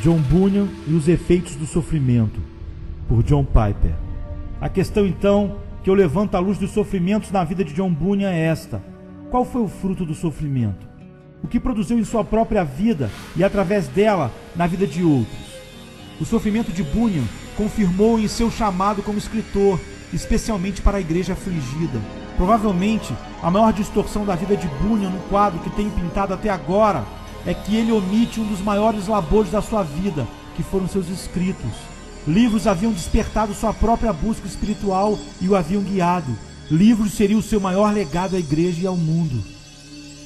John Bunyan e os efeitos do sofrimento, por John Piper. A questão então que eu levanto à luz dos sofrimentos na vida de John Bunyan é esta: qual foi o fruto do sofrimento? O que produziu em sua própria vida e através dela na vida de outros? O sofrimento de Bunyan confirmou em seu chamado como escritor, especialmente para a igreja afligida. Provavelmente, a maior distorção da vida de Bunyan no quadro que tenho pintado até agora é que ele omite um dos maiores labores da sua vida, que foram seus escritos. Livros haviam despertado sua própria busca espiritual e o haviam guiado. Livros seriam o seu maior legado à igreja e ao mundo.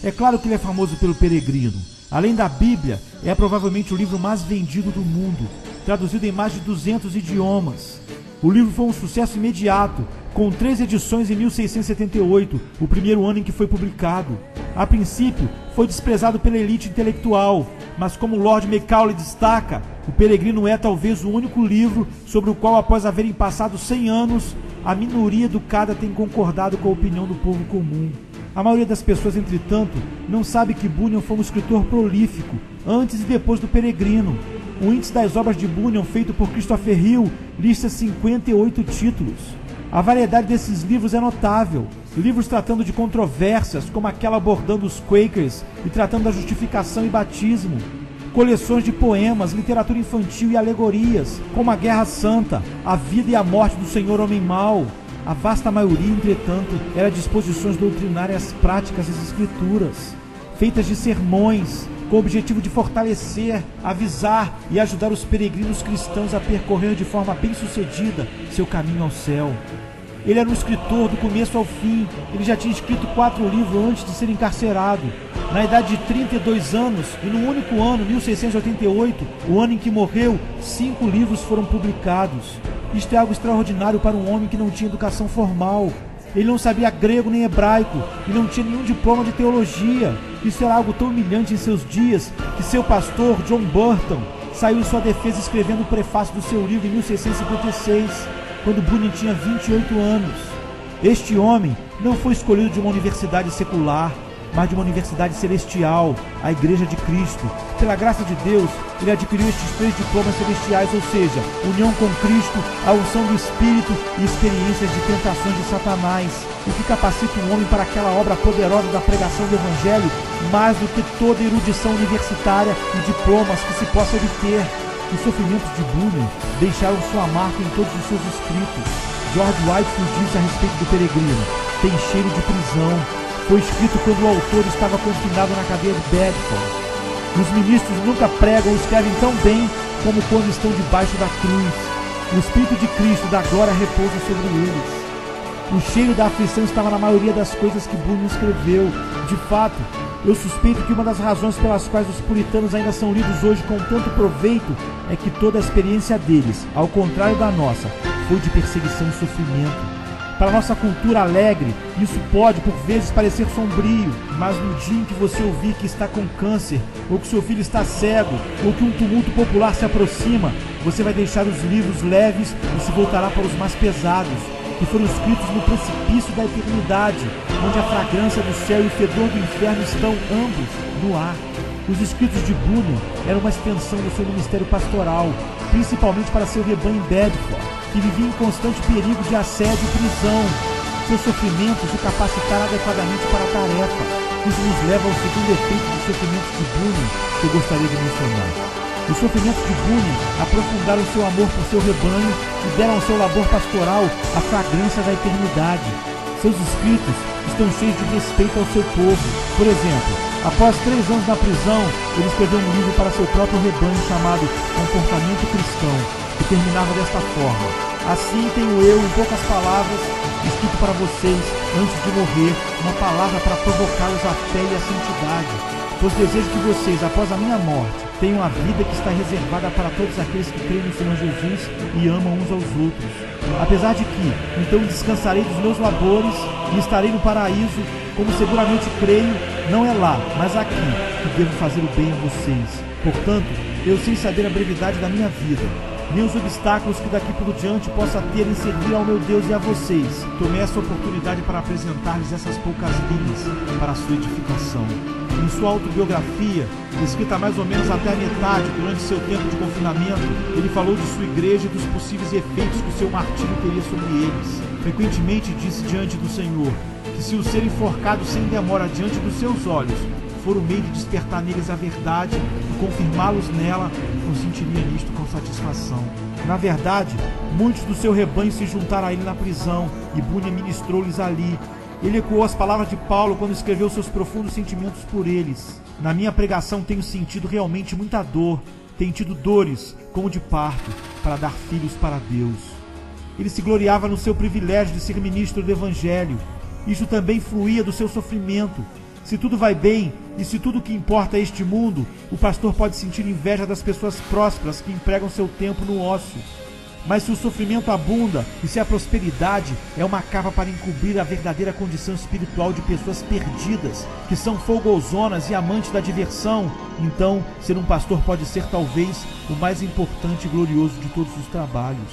É claro que ele é famoso pelo Peregrino. Além da Bíblia, é provavelmente o livro mais vendido do mundo, traduzido em mais de 200 idiomas. O livro foi um sucesso imediato, com 3 edições em 1678, o primeiro ano em que foi publicado. A princípio, foi desprezado pela elite intelectual, mas como Lord Macaulay destaca, O Peregrino é talvez o único livro sobre o qual, após haverem passado 100 anos, a minoria educada tem concordado com a opinião do povo comum. A maioria das pessoas, entretanto, não sabe que Bunyan foi um escritor prolífico, antes e depois do Peregrino. O índice das obras de Bunyan, feito por Christopher Hill, lista 58 títulos. A variedade desses livros é notável. Livros tratando de controvérsias, como aquela abordando os Quakers e tratando da justificação e batismo. Coleções de poemas, literatura infantil e alegorias, como a Guerra Santa, a vida e a morte do Senhor Homem Mau. A vasta maioria, entretanto, era de exposições doutrinárias práticas das Escrituras, feitas de sermões, com o objetivo de fortalecer, avisar e ajudar os peregrinos cristãos a percorrer de forma bem-sucedida seu caminho ao céu. Ele era um escritor do começo ao fim. Ele já tinha escrito 4 livros antes de ser encarcerado. Na idade de 32 anos, e no único ano, 1688, o ano em que morreu, 5 livros foram publicados. Isto é algo extraordinário para um homem que não tinha educação formal. Ele não sabia grego nem hebraico e não tinha nenhum diploma de teologia. Isso era algo tão humilhante em seus dias que seu pastor, John Burton, saiu em sua defesa escrevendo o prefácio do seu livro em 1656, quando Bunyan tinha 28 anos. Este homem não foi escolhido de uma universidade secular, mas de uma universidade celestial, a Igreja de Cristo. Pela graça de Deus, ele adquiriu estes 3 diplomas celestiais, ou seja, união com Cristo, a unção do Espírito e experiências de tentações de Satanás, o que capacita um homem para aquela obra poderosa da pregação do Evangelho, mais do que toda erudição universitária e diplomas que se possa obter. Os sofrimentos de Bunyan deixaram sua marca em todos os seus escritos. George Whitefield disse a respeito do Peregrino: tem cheiro de prisão. Foi escrito quando o autor estava confinado na cadeia de Bedford. Os ministros nunca pregam ou escrevem tão bem como quando estão debaixo da cruz. O Espírito de Cristo da glória repousa sobre eles. O cheiro da aflição estava na maioria das coisas que Bunyan escreveu. De fato, eu suspeito que uma das razões pelas quais os puritanos ainda são lidos hoje com tanto proveito é que toda a experiência deles, ao contrário da nossa, foi de perseguição e sofrimento. Para nossa cultura alegre, isso pode por vezes parecer sombrio, mas no dia em que você ouvir que está com câncer, ou que seu filho está cego, ou que um tumulto popular se aproxima, você vai deixar os livros leves e se voltará para os mais pesados, que foram escritos no precipício da eternidade, onde a fragrância do céu e o fedor do inferno estão ambos no ar. Os escritos de Bunyan eram uma extensão do seu ministério pastoral, principalmente para seu rebanho em Bedford, que vivia em constante perigo de assédio e prisão. Seus sofrimentos o capacitaram adequadamente para a tarefa. Isso nos leva ao segundo efeito dos sofrimentos de Bunyan que eu gostaria de mencionar. Os sofrimentos de Bunyan aprofundaram seu amor por seu rebanho e deram ao seu labor pastoral a fragrância da eternidade. Seus escritos estão cheios de respeito ao seu povo. Por exemplo, após 3 anos na prisão, ele escreveu um livro para seu próprio rebanho chamado Comportamento Cristão, que terminava desta forma: assim tenho eu, em poucas palavras, escrito para vocês, antes de morrer, uma palavra para provocá-los à fé e à santidade. Pois desejo que vocês, após a minha morte, tenham a vida que está reservada para todos aqueles que creem no Senhor Jesus e amam uns aos outros. Apesar de que, então descansarei dos meus labores e estarei no paraíso, como seguramente creio, não é lá, mas aqui, que devo fazer o bem a vocês. Portanto, eu sei saber a brevidade da minha vida. nem os obstáculos que daqui por diante possa ter em servir ao meu Deus e a vocês. Tomei essa oportunidade para apresentar-lhes essas poucas linhas para a sua edificação. Em sua autobiografia, escrita mais ou menos até a metade durante seu tempo de confinamento, ele falou de sua igreja e dos possíveis efeitos que o seu martírio teria sobre eles. Frequentemente disse diante do Senhor que se o ser enforcado sem demora diante dos seus olhos for o meio de despertar neles a verdade e confirmá-los nela, consentiria nisto com satisfação. Na verdade, muitos do seu rebanho se juntaram a ele na prisão, e Bunyan ministrou-lhes ali. Ele ecoou as palavras de Paulo quando escreveu seus profundos sentimentos por eles. Na minha pregação tenho sentido realmente muita dor, tenho tido dores, como de parto, para dar filhos para Deus. Ele se gloriava no seu privilégio de ser ministro do Evangelho. Isto também fluía do seu sofrimento. Se tudo vai bem, e se tudo o que importa é este mundo, o pastor pode sentir inveja das pessoas prósperas que empregam seu tempo no ócio. Mas se o sofrimento abunda, e se a prosperidade é uma capa para encobrir a verdadeira condição espiritual de pessoas perdidas, que são folgozonas e amantes da diversão, então ser um pastor pode ser talvez o mais importante e glorioso de todos os trabalhos.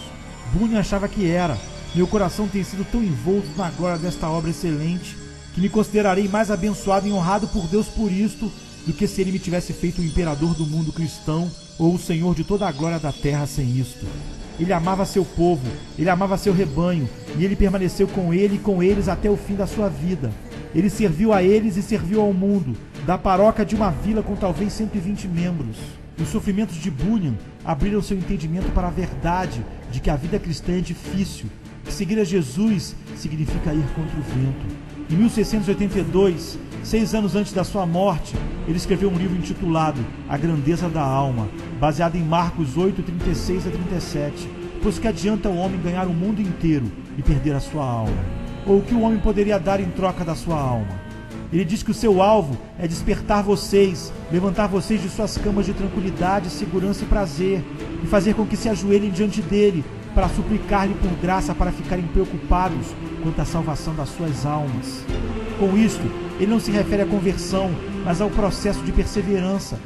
Bunyan achava que era. Meu coração tem sido tão envolto na glória desta obra excelente, que me considerarei mais abençoado e honrado por Deus por isto, do que se ele me tivesse feito o imperador do mundo cristão, ou o senhor de toda a glória da terra sem isto. Ele amava seu povo, ele amava seu rebanho, e ele permaneceu com ele e com eles até o fim da sua vida. Ele serviu a eles e serviu ao mundo, da paróquia de uma vila com talvez 120 membros. Os sofrimentos de Bunyan abriram seu entendimento para a verdade de que a vida cristã é difícil, que seguir a Jesus significa ir contra o vento. Em 1682, 6 anos antes da sua morte, ele escreveu um livro intitulado A Grandeza da Alma, baseado em Marcos 8, 36 a 37. Pois que adianta o homem ganhar o mundo inteiro e perder a sua alma? Ou o que o homem poderia dar em troca da sua alma? Ele diz que o seu alvo é despertar vocês, levantar vocês de suas camas de tranquilidade, segurança e prazer, e fazer com que se ajoelhem diante dele, para suplicar-lhe por graça para ficarem preocupados quanto à salvação das suas almas. Com isto, ele não se refere à conversão, mas ao processo de perseverança.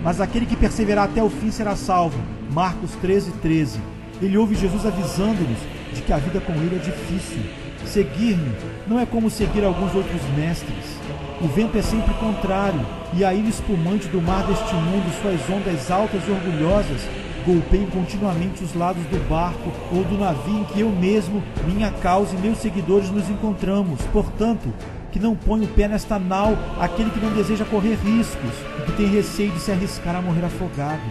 Mas aquele que perseverar até o fim será salvo. Marcos 13, 13. Ele ouve Jesus avisando-nos de que a vida com ele é difícil. Seguir-me não é como seguir alguns outros mestres. O vento é sempre contrário, e a ilha espumante do mar deste mundo, suas ondas altas e orgulhosas, golpeiam continuamente os lados do barco ou do navio em que eu mesmo, minha causa e meus seguidores nos encontramos. Portanto, que não põe o pé nesta nau aquele que não deseja correr riscos e que tem receio de se arriscar a morrer afogado.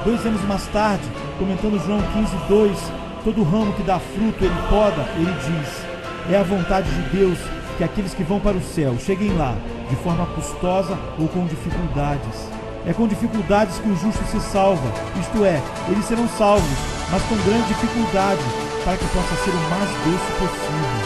2 anos mais tarde, comentando João 15:2, todo ramo que dá fruto ele poda, ele diz: é a vontade de Deus que aqueles que vão para o céu cheguem lá, de forma custosa ou com dificuldades. É com dificuldades que o justo se salva, isto é, eles serão salvos, mas com grande dificuldade, para que possa ser o mais doce possível.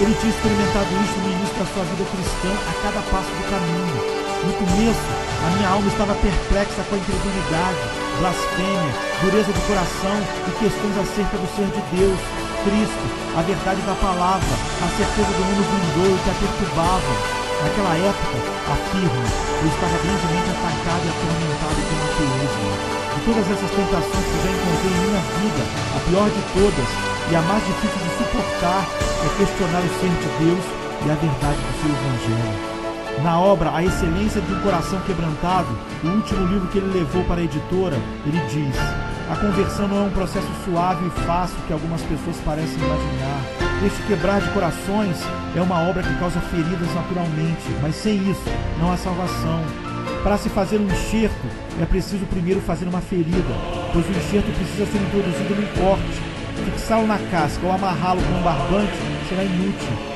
Ele tinha experimentado isso no início da sua vida cristã a cada passo do caminho. No começo, a minha alma estava perplexa com a incredulidade, blasfêmia, dureza de coração e questões acerca do ser de Deus, Cristo, a verdade da palavra, a certeza do mundo vindouro que a perturbava. Naquela época, afirma, eu estava grandemente atacado e atormentado pelo ateísmo. De todas essas tentações que já encontrei em minha vida, a pior de todas e a mais difícil de suportar é questionar o ser de Deus e a verdade do seu Evangelho. Na obra A Excelência de um Coração Quebrantado, o último livro que ele levou para a editora, ele diz: a conversão não é um processo suave e fácil que algumas pessoas parecem imaginar. Este quebrar de corações é uma obra que causa feridas naturalmente, mas sem isso não há salvação. Para se fazer um enxerto, é preciso primeiro fazer uma ferida, pois o enxerto precisa ser introduzido num corte. Fixá-lo na casca ou amarrá-lo com um barbante será inútil.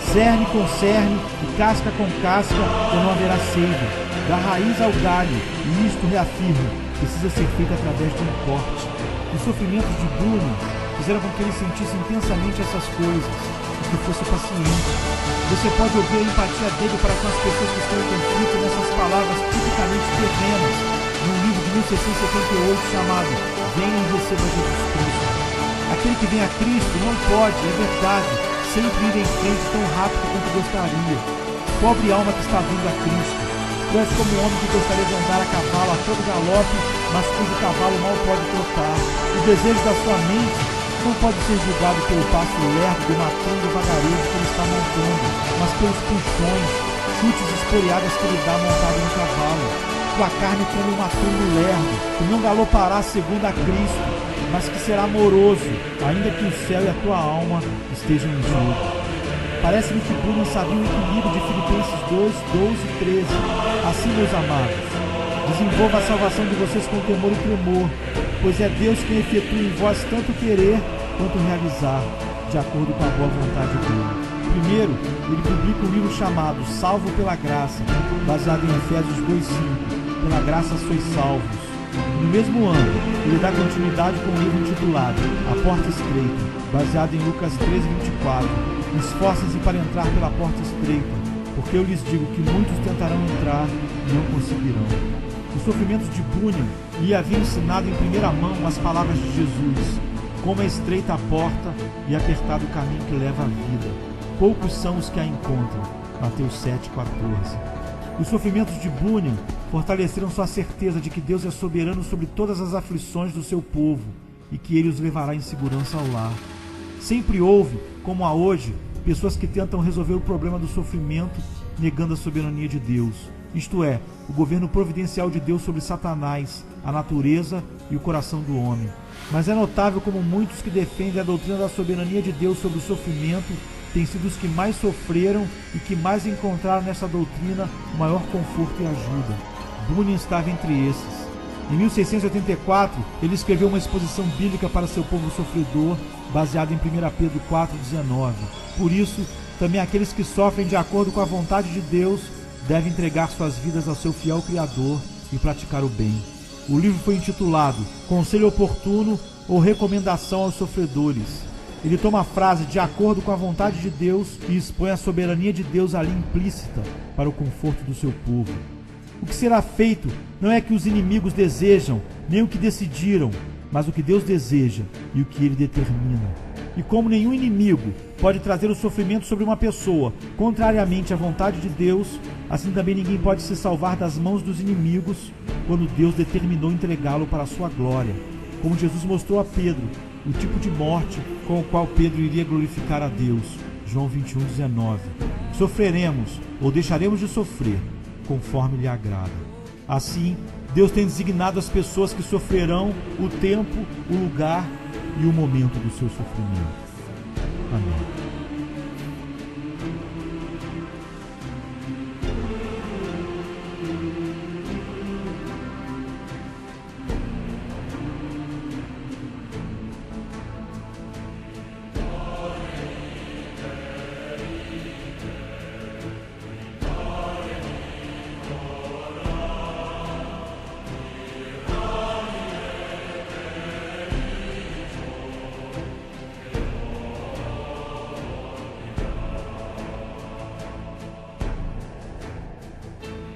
Cerne com cerne e casca com casca, ou não haverá seiva. Da raiz ao galho, e isto reafirma, precisa ser feito através de um corte. Os sofrimentos de Bunyan fizeram com que ele sentisse intensamente essas coisas, e que fosse paciente. Você pode ouvir a empatia dele para com as pessoas que estão em conflito nessas palavras tipicamente terrenas, num livro de 1678 chamado Venha e Receba Jesus Cristo. Aquele que vem a Cristo não pode, é verdade, sempre ir em frente tão rápido quanto gostaria. Pobre alma que está vindo a Cristo. Tu és como um homem que gostaria de andar a cavalo a todo galope mas cujo cavalo mal pode trotar. O desejo da sua mente não pode ser julgado pelo passo lerdo do matando vagaroso que ele está montando, mas pelos puxões, chutes esporeadas que ele dá montado no cavalo. Tua carne como um matando lerdo, que não galopará segundo a Cristo, mas que será amoroso, ainda que o céu e a tua alma estejam em jogo. Parece-me que Bruno sabia o equilíbrio de Filipenses 2, 12 e 13. Assim, meus amados, desenvolva a salvação de vocês com temor e tremor, pois é Deus quem efetua em vós tanto querer quanto realizar, de acordo com a boa vontade dele. Primeiro, ele publica um livro chamado Salvo pela Graça, baseado em Efésios 2,5. Pela graça sois salvos. No mesmo ano, ele dá continuidade com um livro intitulado A Porta Estreita, baseado em Lucas 13:24. Esforcem-se para entrar pela porta estreita, porque eu lhes digo que muitos tentarão entrar e não conseguirão. Os sofrimentos de Bunyan lhe haviam ensinado em primeira mão as palavras de Jesus: como é estreita a porta e apertado o caminho que leva à vida. Poucos são os que a encontram. Mateus 7,14. Os sofrimentos de Bunyan fortaleceram sua certeza de que Deus é soberano sobre todas as aflições do seu povo e que ele os levará em segurança ao lar. Sempre houve, como há hoje, pessoas que tentam resolver o problema do sofrimento negando a soberania de Deus, isto é, o governo providencial de Deus sobre Satanás, a natureza e o coração do homem. Mas é notável como muitos que defendem a doutrina da soberania de Deus sobre o sofrimento têm sido os que mais sofreram e que mais encontraram nessa doutrina o maior conforto e ajuda. Bunyan estava entre esses. Em 1684, ele escreveu uma exposição bíblica para seu povo sofredor, baseada em 1 Pedro 4,19. Por isso, também aqueles que sofrem de acordo com a vontade de Deus devem entregar suas vidas ao seu fiel Criador e praticar o bem. O livro foi intitulado Conselho Oportuno ou Recomendação aos Sofredores. Ele toma a frase de acordo com a vontade de Deus e expõe a soberania de Deus ali implícita para o conforto do seu povo. O que será feito não é o que os inimigos desejam, nem o que decidiram, mas o que Deus deseja e o que ele determina. E como nenhum inimigo pode trazer o sofrimento sobre uma pessoa, contrariamente à vontade de Deus, assim também ninguém pode se salvar das mãos dos inimigos quando Deus determinou entregá-lo para a sua glória. Como Jesus mostrou a Pedro, o tipo de morte com o qual Pedro iria glorificar a Deus. João 21,19. Sofreremos ou deixaremos de sofrer, conforme lhe agrada. Assim, Deus tem designado as pessoas que sofrerão o tempo, o lugar e o momento do seu sofrimento. Amém.